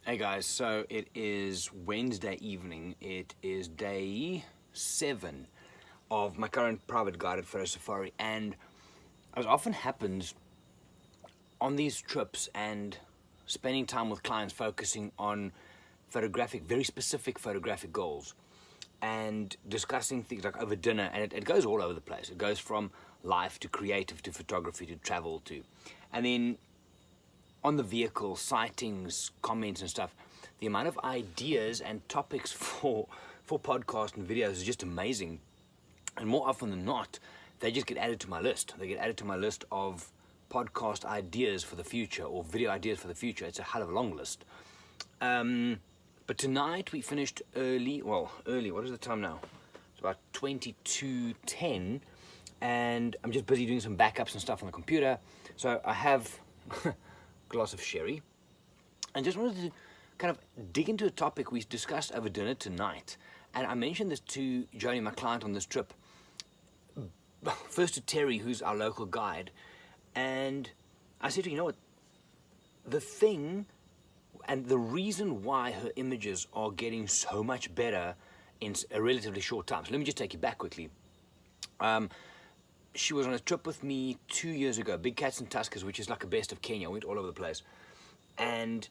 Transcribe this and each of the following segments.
Hey guys, so it is Wednesday evening. It is day 7 of my current private guided photo safari, and as often happens on these trips and spending time with clients focusing on very specific photographic goals and discussing things like over dinner, and it goes all over the place. It goes from life to creative to photography to travel to, and then on the vehicle, sightings, comments and stuff, the amount of ideas and topics for podcasts and videos is just amazing. And more often than not, they just get added to my list. They get added to my list of podcast ideas for the future or video ideas for the future. It's a hell of a long list. But tonight we finished early. Well, early. What is the time now? It's about 22:10, and I'm just busy doing some backups and stuff on the computer. So I have glass of sherry, and just wanted to kind of dig into a topic we discussed over dinner tonight. And I mentioned this to Joni, my client on this trip, first to Terry, who's our local guide, and I said to her, you know what, the thing and the reason why her images are getting so much better in a relatively short time. So let me just take you back quickly. She was on a trip with me 2 years ago, Big Cats and Tuskers, which is like a best of Kenya. We went all over the place. And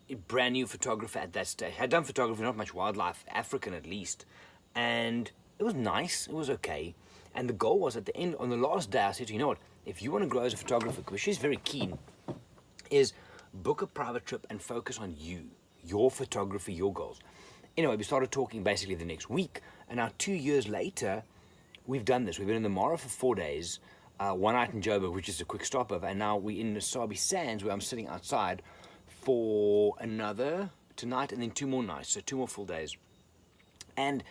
a brand new photographer at that stage. Had done photography, not much wildlife, African at least. And it was nice, it was okay. And the goal was at the end, on the last day, I said, you know what, if you want to grow as a photographer, because she's very keen, is book a private trip and focus on you, your photography, your goals. Anyway, we started talking basically the next week. And now 2 years later, we've done this. We've been in the Mara for 4 days, 1 night in Joburg, which is a quick stopover, and now we're in the Sabi Sands, where I'm sitting outside for another tonight and then 2 more nights, so 2 more full days. And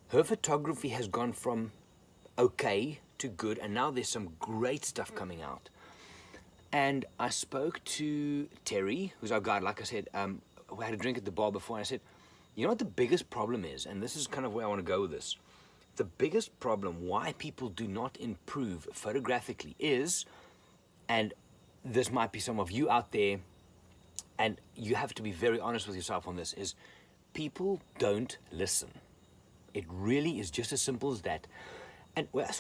her photography has gone from okay to good, and now there's some great stuff coming out. And I spoke to Terry, who's our guide. Like I said, we had a drink at the bar before, and I said, you know what the biggest problem is, and this is kind of where I want to go with this. The biggest problem why people do not improve photographically is, and this might be some of you out there, and you have to be very honest with yourself on this, is people don't listen. It really is just as simple as that. And I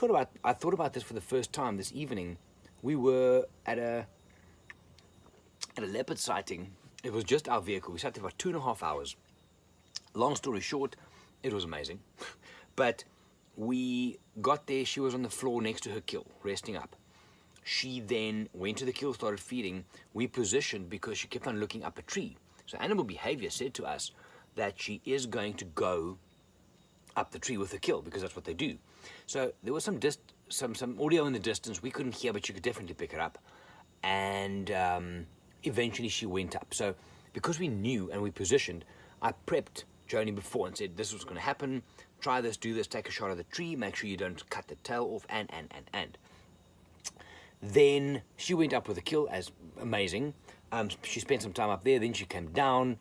thought about this for the first time this evening. We were at a leopard sighting. It was just our vehicle. We sat there for 2.5 hours. Long story short, it was amazing. But we got there, she was on the floor next to her kill, resting up. She then went to the kill, started feeding. We positioned because she kept on looking up a tree. So animal behavior said to us that she is going to go up the tree with the kill, because that's what they do. So there was some audio in the distance we couldn't hear, but you could definitely pick it up. And eventually she went up. So because we knew and we positioned, I prepped Joni before and said, this is what's going to happen. Try this, do this, take a shot of the tree, make sure you don't cut the tail off, and. Then she went up with a kill, as amazing. She spent some time up there, then she came down,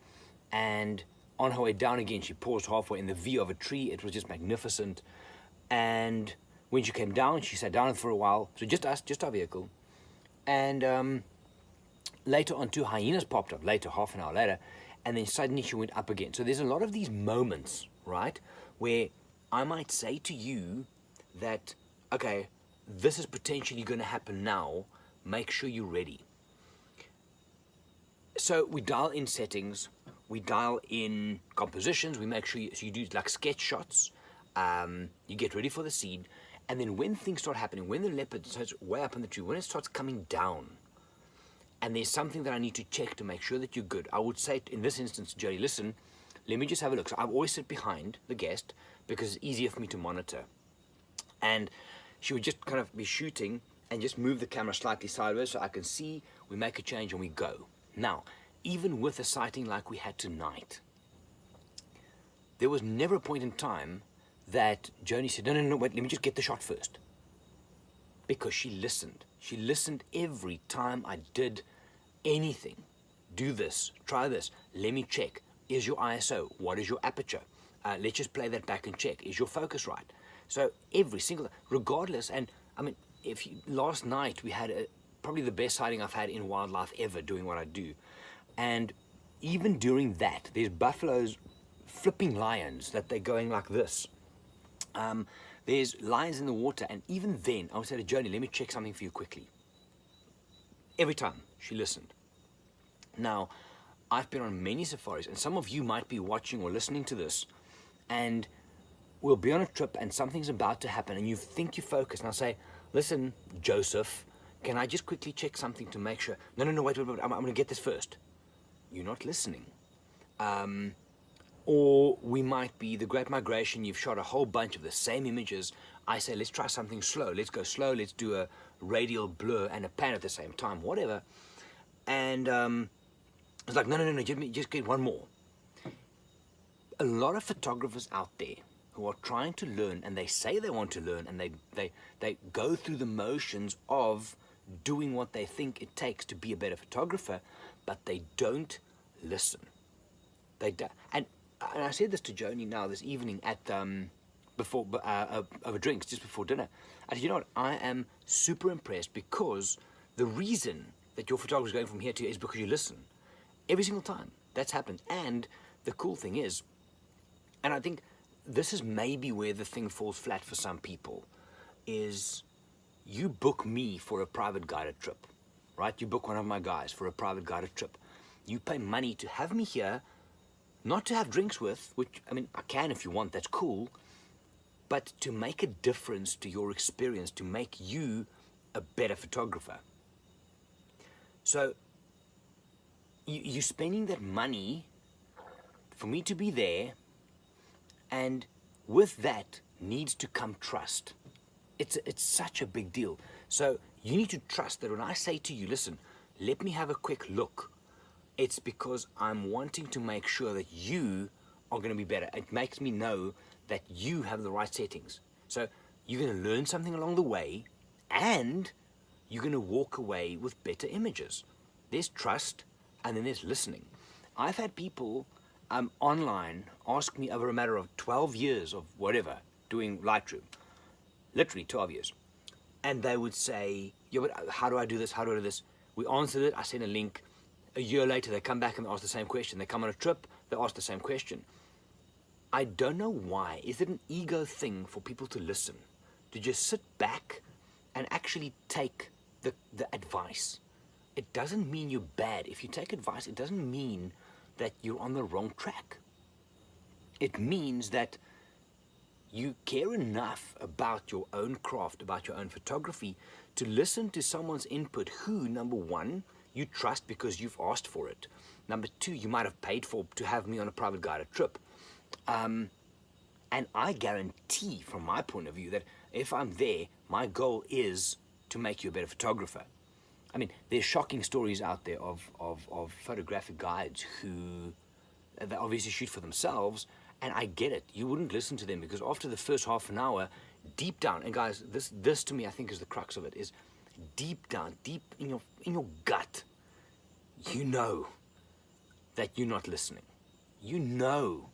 and on her way down again, she paused halfway in the V of a tree. It was just magnificent. And when she came down, she sat down for a while. So just us, just our vehicle. And later on, 2 hyenas popped up, half an hour later, and then suddenly she went up again. So there's a lot of these moments, right, where I might say to you that, okay, this is potentially going to happen now. Make sure you're ready. So we dial in settings, we dial in compositions, we make sure you do like sketch shots, you get ready for the scene, and then when things start happening, when the leopard starts way up in the tree, when it starts coming down, and there's something that I need to check to make sure that you're good, I would say in this instance, Jerry, listen, let me just have a look. So I always sit behind the guest because it's easier for me to monitor. And she would just kind of be shooting and just move the camera slightly sideways so I can see, we make a change and we go. Now, even with a sighting like we had tonight, there was never a point in time that Joni said, no, wait, let me just get the shot first. Because she listened. She listened every time I did anything. Do this, try this, let me check. Is your ISO? What is your aperture? Let's just play that back and check. Is your focus right? So every single, regardless, and I mean, last night we had probably the best sighting I've had in wildlife ever doing what I do. And even during that, there's buffaloes flipping lions that they're going like this. There's lions in the water, and even then, I would say to Joni, let me check something for you quickly. Every time she listened. Now, I've been on many safaris, and some of you might be watching or listening to this, and we'll be on a trip and something's about to happen, and you think you focus, and I'll say, listen, Joseph, can I just quickly check something to make sure? No, wait, I'm going to get this first. You're not listening. Or we might be the Great Migration, you've shot a whole bunch of the same images. I say, let's try something slow. Let's go slow. Let's do a radial blur and a pan at the same time, whatever. And it's like, no, just get one more. A lot of photographers out there who are trying to learn, and they say they want to learn, and they go through the motions of doing what they think it takes to be a better photographer, but they don't listen. They don't. And I said this to Joni now this evening at before over drinks just before dinner. I said, you know what? I am super impressed because the reason that your photography is going from here to here is because you listen every single time. That's happened. And the cool thing is, and I think this is maybe where the thing falls flat for some people, is you book me for a private guided trip, right? You book one of my guys for a private guided trip. You pay money to have me here. Not to have drinks with, which, I mean, I can if you want, that's cool, but to make a difference to your experience, to make you a better photographer. So, you're spending that money for me to be there, and with that needs to come trust. It's such a big deal. So, you need to trust that when I say to you, listen, let me have a quick look, it's because I'm wanting to make sure that you are going to be better. It makes me know that you have the right settings. So you're going to learn something along the way, and you're going to walk away with better images. There's trust, and then there's listening. I've had people online ask me over a matter of 12 years of whatever, doing Lightroom, literally 12 years. And they would say, yeah, but how do I do this? How do I do this? We answered it. I sent a link. A year later, they come back and ask the same question. They come on a trip, they ask the same question. I don't know why. Is it an ego thing for people to listen? To just sit back and actually take the advice? It doesn't mean you're bad. If you take advice, it doesn't mean that you're on the wrong track. It means that you care enough about your own craft, about your own photography, to listen to someone's input who, number one, you trust because you've asked for it. Number two, you might have paid for to have me on a private guided trip. And I guarantee from my point of view that if I'm there, my goal is to make you a better photographer. I mean, there's shocking stories out there of photographic guides who they obviously shoot for themselves, and I get it. You wouldn't listen to them because after the first half an hour, deep down, and guys, this to me I think is the crux of it, is deep down, deep in your gut, you know that you're not listening. You know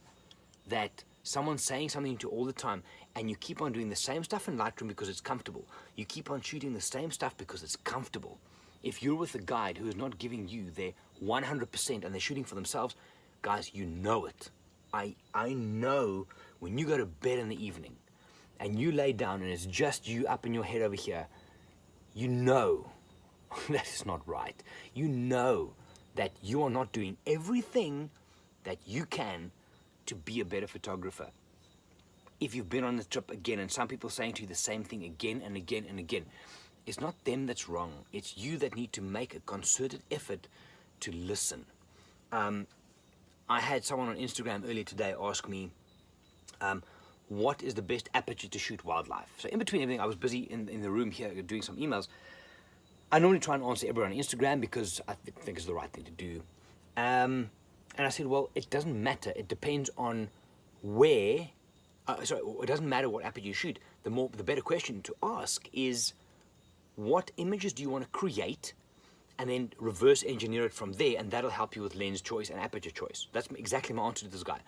that someone's saying something to you all the time, and you keep on doing the same stuff in Lightroom because it's comfortable. You keep on shooting the same stuff because it's comfortable. If you're with a guide who is not giving you their 100% and they're shooting for themselves, guys, you know it. I know when you go to bed in the evening and you lay down and it's just you up in your head over here, you know that is not right. You know that you are not doing everything that you can to be a better photographer. If you've been on the trip again and some people saying to you the same thing again and again and again, it's not them that's wrong. It's you that need to make a concerted effort to listen. I had someone on Instagram earlier today ask me, what is the best aperture to shoot wildlife? So in between everything, I was busy in the room here doing some emails. I normally try and answer everyone on Instagram because I think it's the right thing to do. And I said, well, it doesn't matter. It depends on where, it doesn't matter what aperture you shoot. The better question to ask is, what images do you want to create? And then reverse engineer it from there, and that'll help you with lens choice and aperture choice. That's exactly my answer to this guy.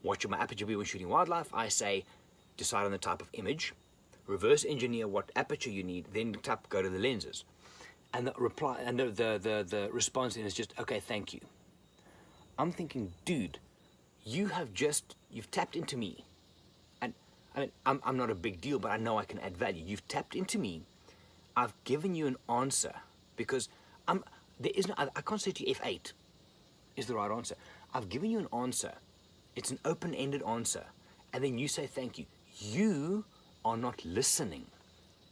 What should my aperture be when shooting wildlife? I say, decide on the type of image, reverse engineer what aperture you need, then go to the lenses. And the reply and the response then is just, okay, thank you. I'm thinking, dude, you've tapped into me. And I mean, I'm not a big deal, but I know I can add value. You've tapped into me. I've given you an answer because I can't say to you F8 is the right answer. I've given you an answer. It's an open-ended answer. And then you say thank you. You are not listening.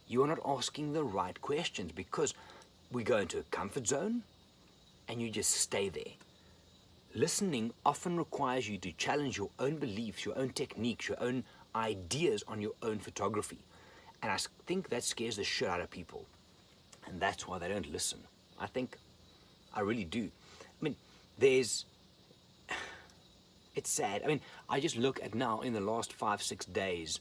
You are not asking the right questions because we go into a comfort zone and you just stay there. Listening often requires you to challenge your own beliefs, your own techniques, your own ideas on your own photography. And I think that scares the shit out of people. And that's why they don't listen. I really do. I mean, it's sad. I mean, I just look at now in the last 5-6 days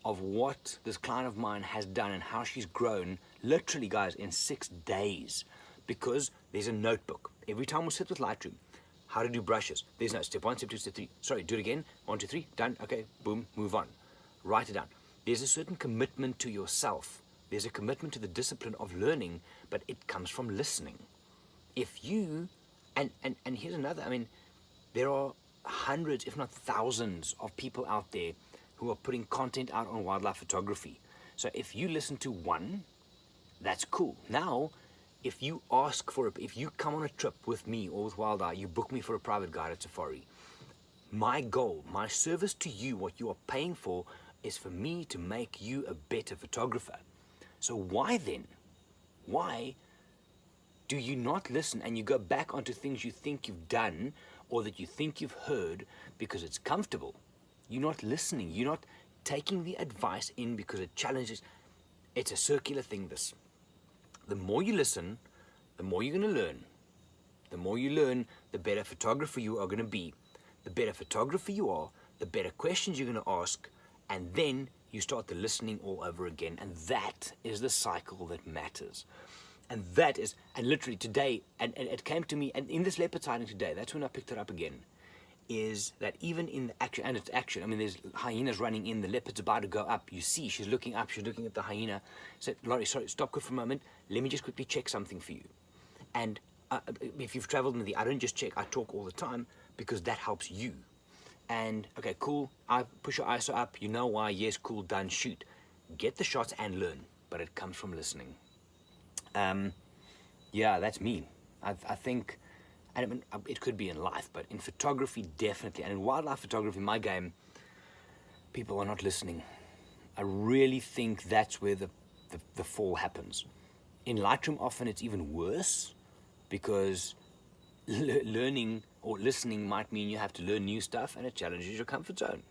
of what this client of mine has done and how she's grown, literally, guys, in 6 days. Because there's a notebook. Every time we sit with Lightroom, how to do brushes. There's no step 1, step 2, step 3. Sorry, do it again. 1, 2, 3, done. Okay, boom, move on. Write it down. There's a certain commitment to yourself. There's a commitment to the discipline of learning, but it comes from listening. If you, and here's another, I mean, there are hundreds, if not thousands, of people out there who are putting content out on wildlife photography. So if you listen to one, that's cool. Now, if you come on a trip with me or with Wild Eye, you book me for a private guided safari, my goal, my service to you, what you are paying for, is for me to make you a better photographer. So why do you not listen and you go back onto things you think you've done or that you think you've heard because it's comfortable? You're not listening. You're not taking the advice in because it challenges. It's a circular thing, this. The more you listen, the more you're going to learn. The more you learn, the better photographer you are going to be. The better photographer you are, the better questions you're going to ask, and then you start the listening all over again. And that is the cycle that matters. And that is, and literally today, and it came to me, and in this leopard sighting today, that's when I picked it up again, is that even in the action, and it's action, I mean, there's hyenas running in, the leopard's about to go up, you see, she's looking up, she's looking at the hyena, said, Laurie, sorry, stop for a moment, let me just quickly check something for you. And if you've traveled in I don't just check, I talk all the time, because that helps you. And, okay, cool, I push your ISO up, you know why, yes, cool, done, shoot. Get the shots and learn, but it comes from listening. Yeah, that's me. I think, and I mean, it could be in life, but in photography, definitely. And in wildlife photography, my game, people are not listening. I really think that's where the fall happens. In Lightroom, often it's even worse because learning or listening might mean you have to learn new stuff and it challenges your comfort zone.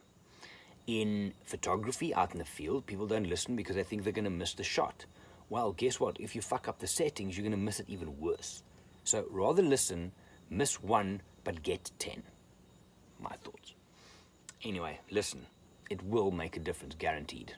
In photography, out in the field, people don't listen because they think they're going to miss the shot. Well, guess what? If you fuck up the settings, you're going to miss it even worse. So rather listen, miss one, but get 10. My thoughts. Anyway, listen. It will make a difference, guaranteed.